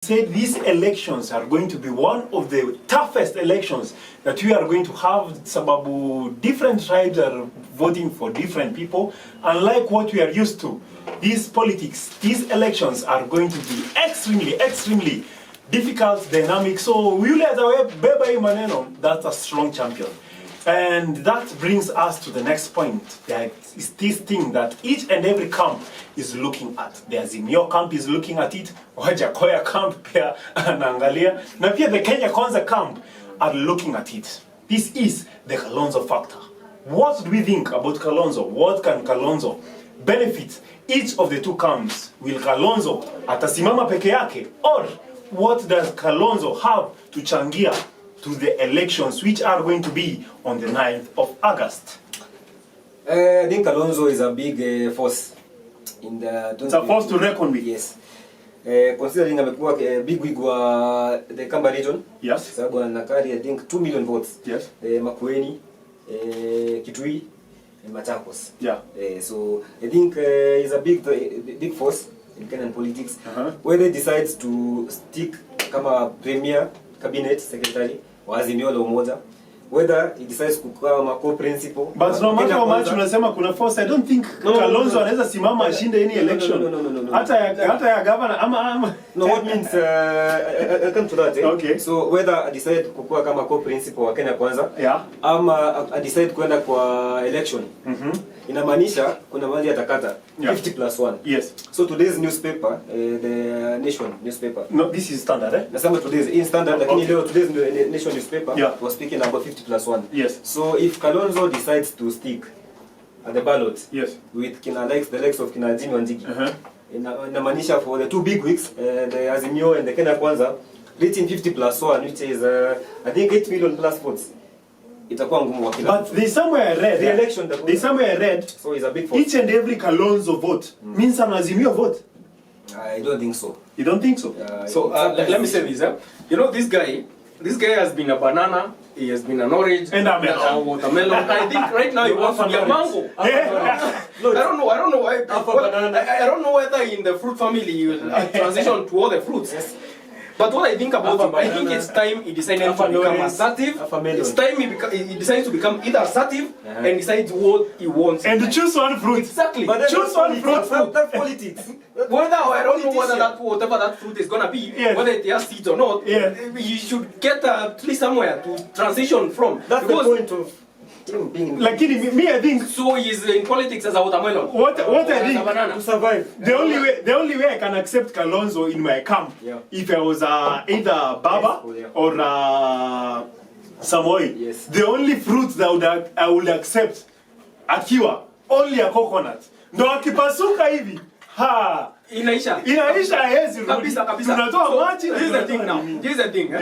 Said these elections are going to be one of the toughest elections that we are going to have. Sababu different tribes are voting for different people, unlike what we are used to. These politics, these elections are going to be extremely difficult, dynamic. So we will Beba Maneno, that's a strong champion. And that brings us to the next point. There is this thing that each and every camp is looking at. The Azimio camp is looking at it, Wajakoya camp pia anaangalia, na pia the Kenya Kwanza camp are looking at it. This is the Kalonzo factor. What do we think about Kalonzo? What can Kalonzo benefit each of the two camps? Will Kalonzo atasimama peke yake? Or what does Kalonzo have to changia to the elections which are going to be on the 9th of August? I think Kalonzo is a big force in the... It's a force to reckon with. Yes. Considering amekuwa big wig wa the Kamba region. Yes. Sababu anakari I think 2 million votes. Yes. Makueni, Kitui, and Machakos. Yeah. So I think he's a big force in Kenyan politics. Whether he decides to stick kama premier, cabinet secretary, wa Azimio la Umoja, whether he decides kukaa co-principal. But no matter how much unasema kuna force, I don't think Kalonzo anaweza simama ashinde any election. No. Hata ya governor ama. No, what means I come to that. Okay. So whether I decide kukaa kama co-principal wa Kenya Kwanza, yeah, ama I decide kwenda kwa election. Inamaanisha kuna mali atakata 50+1. Yes. So today's newspaper, the Nation newspaper. No, this is standard, eh? Nasema today's in standard, lakini leo today's Nation newspaper was speaking about 50+1. Yes. So if Kalonzo decides to stick at the ballot, yes, with the likes of Kina Jimmy Wanjigi, inamaanisha for the two big weeks, the Azimio and the Kenya Kwanza, reaching 50+1, which is I think 8 million plus votes. Itakuwa ngumu wa kila. But there's somewhere I read. The election. There's somewhere I read. So it's a big force. Each and every Kalonzo vote means an Azimio vote. I don't think so. You don't think so? Let me say this. You know, this guy has been a banana. He has been an orange and a watermelon. I think right now he wants to be a mango. I don't know why. I don't know whether in the fruit family he will transition to all the fruits. Yes. But what I think about him, I think it's time he decided to become assertive. It's time he decides to become either assertive and decides what he wants. And to choose one fruit. Exactly. But choose one fruit. That's politics. Whether I don't know whether whatever that fruit is gonna be, whether it has seeds or not, you should get at least somewhere to transition from. That's the point of being. Like me, I think. So he's in politics as a watermelon. What I think to survive. The only way I can accept Kalonzo in my camp, if I was either Baba or Samoy. Yes. The only fruits that I would accept akiwa only a coconut. Ndo akipasuka hivi. Ha. Inaisha hezi kabisa. Tunatoa maji. This is the thing now. This is the thing.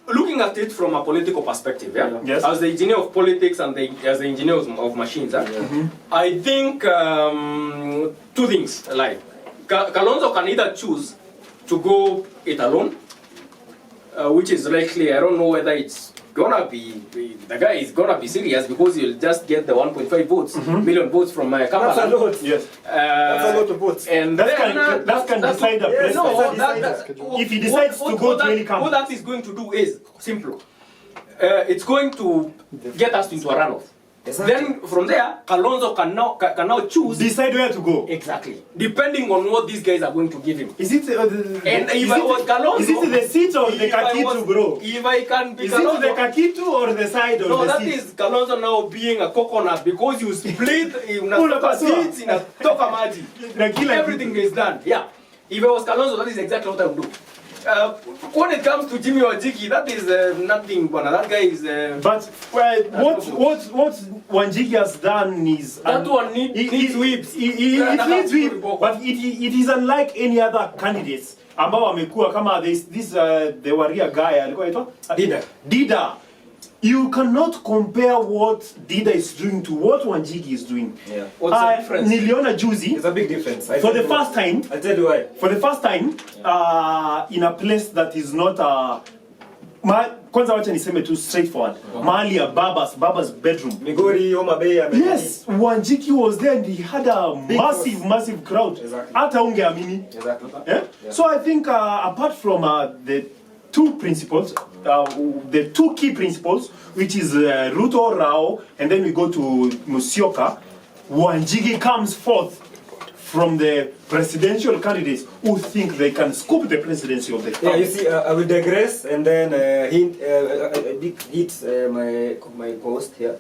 Looking at it from a political perspective, yes, as the engineer of politics and as the engineer of machines, I think two things. Like Kalonzo can either choose to go it alone, which is likely. I don't know whether it's gonna be the guy is gonna be serious because he'll just get the 1.5 votes, million votes from Kampala. That's a lot. Yes. That's a lot of votes. And that can decide the president. If he decides to go to any camp. What that is going to do is simple. It's going to get us into a runoff. Exactly. Then from there, Kalonzo can now choose. Decide where to go. Exactly. Depending on what these guys are going to give him. Is it and if I was Kalonzo, is it the seat or the Kakitu, bro? If I can be is Kalonzo, it the Kakitu or the side or no, the that seat? is Kalonzo now being a coconut because you split in a seats in a toka maji. Everything is done. Yeah. If I was Kalonzo, that is exactly what I would do. When it comes to Jimmy Wanjigi, that is nothing. That guy is. But what Wanjigi has done is that one needs whips. It needs whip, but it is unlike any other candidates. Ambao wamekuwa kama this the warrior guy alikuwa aitwa Dida. You cannot compare what Dida is doing to what Wanjigi is doing. Yeah. What's the difference? Niliona juzi. There's a big difference. For the first time. I'll tell you why. For the first time, in a place that is not Kwanza wacha niseme tu straightforward. Mahali ya Baba's bedroom. Migori, Homa Bay. Yes, Wanjiki was there and he had a massive crowd. Exactly. Hata ungeamini. Exactly. Yeah? Yeah. So I think apart from the two principles, the two key principles, which is Ruto, Rao, and then we go to Musyoka, Wanjigi comes forth from the presidential candidates who think they can scoop the presidency of the country. Yeah, you see, I will digress and then hit my post here.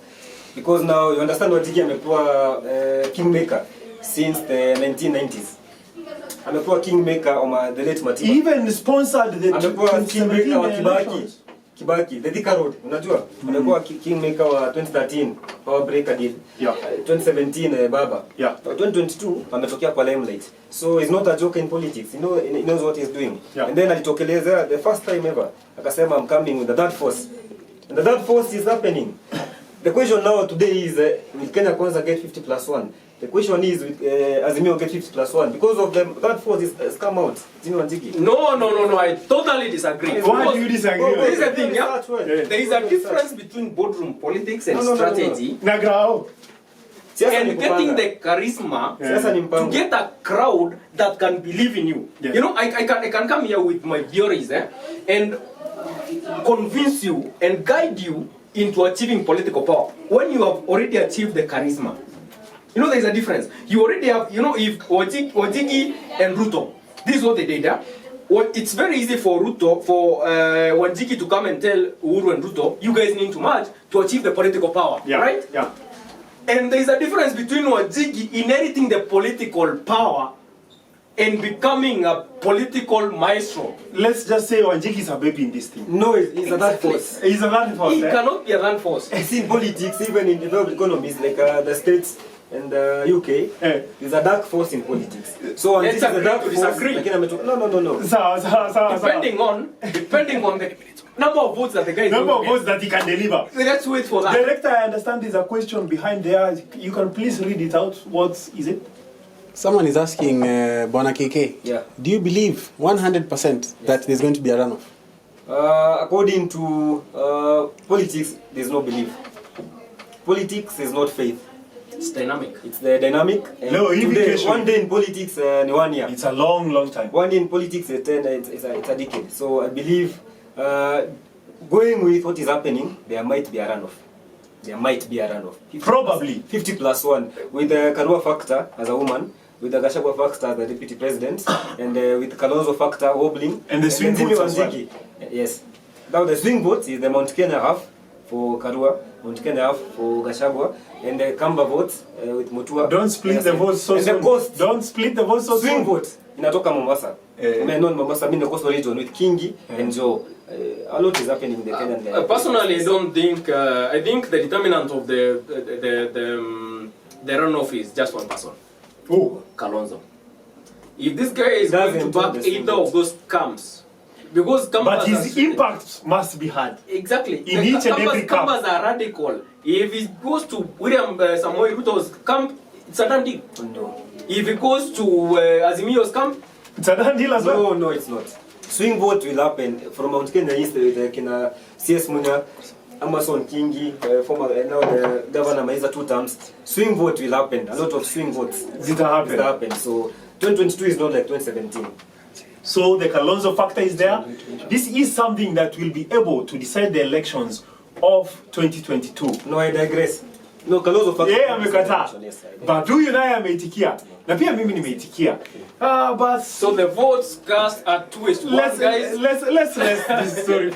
Because now you understand what Wanjigi amekuwa kingmaker since the 1990s. Amekuwa kingmaker on the late Matiba. He even sponsored the amekuwa kingmaker wa elections. Kibaki, the Thika Road, unajua? Amekuwa kingmaker wa 2013, power breaker deal. Yeah. 2017 Baba. Yeah. 2022 ametokea kwa limelight. So he's not a joke in politics. He knows what he's doing. Yeah. And then alitokeleza the first time ever. Akasema I'm coming with the third force. And the third force is happening. The question now today is will Kenya Kwanza get 50+1? The question is with Azimio get 50+1 because of the third force has come out. No, I totally disagree. Why do you disagree? There is a thing, yeah? There is a difference between boardroom politics and strategy. Nagrao. And getting the charisma to get a crowd that can believe in you. Yes. You know, I can come here with my theories and convince you and guide you into achieving political power when you have already achieved the charisma. You know, there is a difference. You already have, you know, if Wanjigi and Ruto, this is what they did. Well, it's very easy for Wanjigi to come and tell Uhuru and Ruto, you guys need to merge to achieve the political power, right? Yeah. And there is a difference between Wanjigi inheriting the political power and becoming a political maestro. Let's just say Wanjigi is a baby in this thing. No, he's a third force. He's a third force. He cannot be a third force. It's in politics, even in developed economies like the States and the UK, there's a dark force in politics. So let's this is a dark agree to force. disagree. No. Depending on the number of votes that the guy is number of votes that he can deliver. Let's wait for that. Director, I understand there's a question behind there. You can please read it out. What is it? Someone is asking Bwana KK. Yeah. Do you believe 100% that there's going to be a runoff? According to politics, there's no belief. Politics is not faith. It's dynamic. It's the dynamic. And No, today, one day in politics, 1 year. It's a long time. 1 day in politics, it's a decade. So I believe, going with what is happening, there might be a runoff. Probably 50+1 with the Karua factor as a woman, with the Gachagua factor as the deputy president, and with Kalonzo factor wobbling, and the swing votes as well. Yes. Now the swing votes is the Mount Kenya half for Karua, Mount Kenya half for Gachagua, and the Kamba votes with Mutua. Don't split the votes so soon. Don't split the votes so soon. Swing vote inatoka Mombasa. Not Mombasa, I mean the coastal region with Kingi and Joe. A lot is happening in the Kenyan. Personally, I don't think. I think the determinant of the runoff is just one person. Who? Kalonzo. If this guy is going to back either of those camps, because but his impact must be had. Exactly. In each and every camp. Campers are radical. If he goes to William Samoei Ruto's camp, it's a done deal. No. If he goes to Azimio's camp, it's a done deal as well. No, it's not. Swing vote will happen from Mount Kenya East with Kina CS Munya, Amason Kingi, former now the governor Maiza 2 terms. Swing vote will happen. A lot of swing votes. Did happen. So 2022 is not like 2017. So the Kalonzo factor is there. This is something that will be able to decide the elections of 2022. No, I digress. No, Kalonzo factor. Yeah, amekataa. But huyu naye ameitikia. Na pia mimi nimeitikia. But so the votes cast are 2-1, guys. Let's rest this story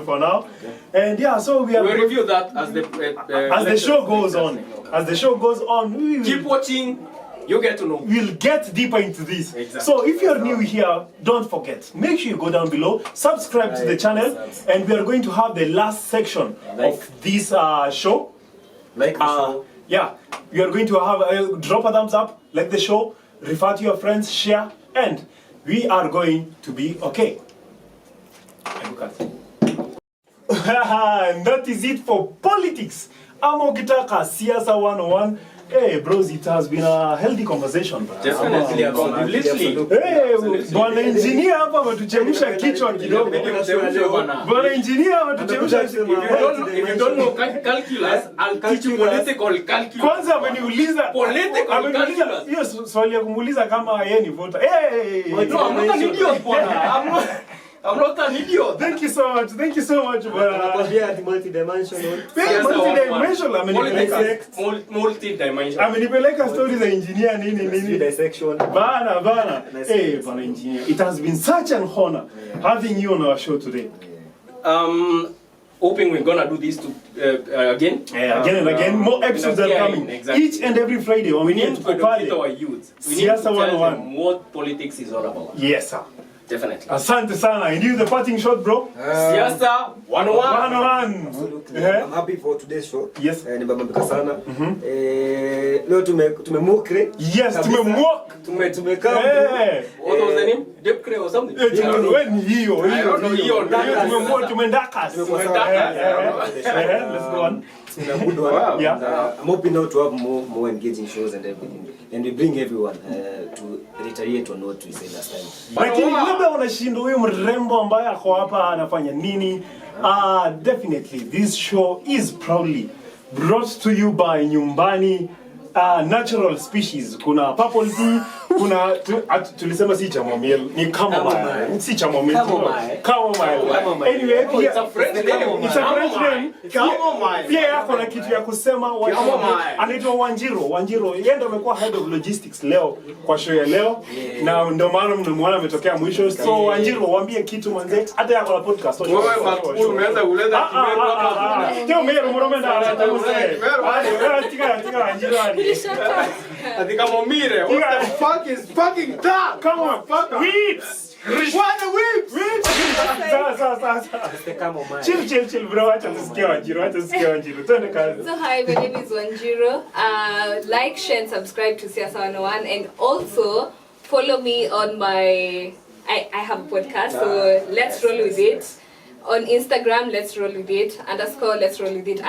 for now. And yeah, so we'll review that as the show goes on. As the show goes on, we will keep watching. You get to know. We'll get deeper into this. Exactly. So if you're new here, don't forget, make sure you go down below, subscribe to the channel, and we are going to have the last section of this show. Like the show. Yeah, we are going to have drop a thumbs up, like the show, refer to your friends, share, and we are going to be okay. And that is it for politics. I'm Okitaka, Siasa 101. Hey bros, it has been a healthy conversation. Definitely, absolutely. Hey, bwana engineer hapa ametuchemsha kichwa kidogo. Bwana engineer ametuchemsha If you don't know calculus, I'll teach you political calculus. Kwanza ameniuliza political calculus. Hiyo swali ya kumuuliza kama yeye ni voter. Hey! No, I'm not an idiot, bwana. I'm not an idiot. Thank you so much. Thank you so much, bwana. Multi-dimensional. Multi-dimensional. Amenipeleka stories za engineer nini. Dissection. Bana. Hey, bana engineer. It has been such an honor having you on our show today. Hoping we're gonna do this again. Yeah, again and again. More episodes are coming. Exactly. Each and every Friday. We need to educate our youth. We need to tell them what politics is all about. Yes, sir. Definitely. Asante sana. And you, the parting shot, bro? Siasa 101. I'm happy for today's show. Yes. Nimebambika sana. Leo tumemokre. Yes, tumemwok. Tumekaa. What was the name? Depkre or something? When hiyo. I don't know hiyo. Tumendakas. Let's go on. It's been a good one. Wow. Yeah. I'm hoping now to have more engaging shows and everything. And we bring everyone to reiterate on what we said last time. Lakini labda unashindwa huyu mrembo ambaye ako hapa anafanya nini? Definitely this show is proudly brought to you by Nyumbani Natural Species. Kuna purple tea, kuna tulisema si chamomile, ni chamomile. Si chamomile. Chamomile. Anyway, it's a French name. It's a French name. Chamomile. Pia yako na kitu ya kusema. Anaitwa Wanjiro. Yeye ndo amekuwa head of logistics leo kwa show ya leo. Na ndio maana mnamwona ametokea mwisho. So Wanjiro, waambie kitu manze. Hata yako na podcast. Wewe makuru umeanza kuleta kimeru hapa. Tio meru mromenda anatamuse. Tika Wanjiro. I think I'm Omire. What the fuck is fucking that? Come on, fuck whips. What the whips? Chill, bro. Acha tusikie Wanjiro. Twende kazi. So hi, my name is Wanjiro. Like, share, and subscribe to Siasa 101, and also follow me on my. I have a podcast, so let's roll with it. On Instagram, let's roll with it _ let's roll with it _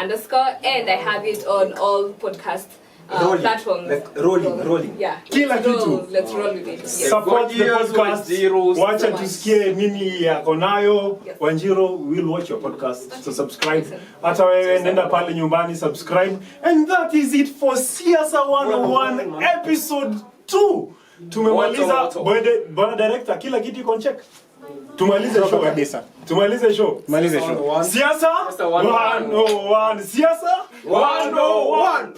and I have it on all podcast platforms. Like rolling. Yeah. Kila kitu. Let's roll with it. Yes. Support the podcast. Wacha tusikie nini yako nayo. Wanjiro, we'll watch your podcast. So subscribe. Hata wewe nenda pale nyumbani subscribe. And that is it for Siasa 101 episode 2. Tumemaliza bwana director, kila kitu iko check. Tumalize show kabisa. Tumalize show. Siasa 101. Siasa 101.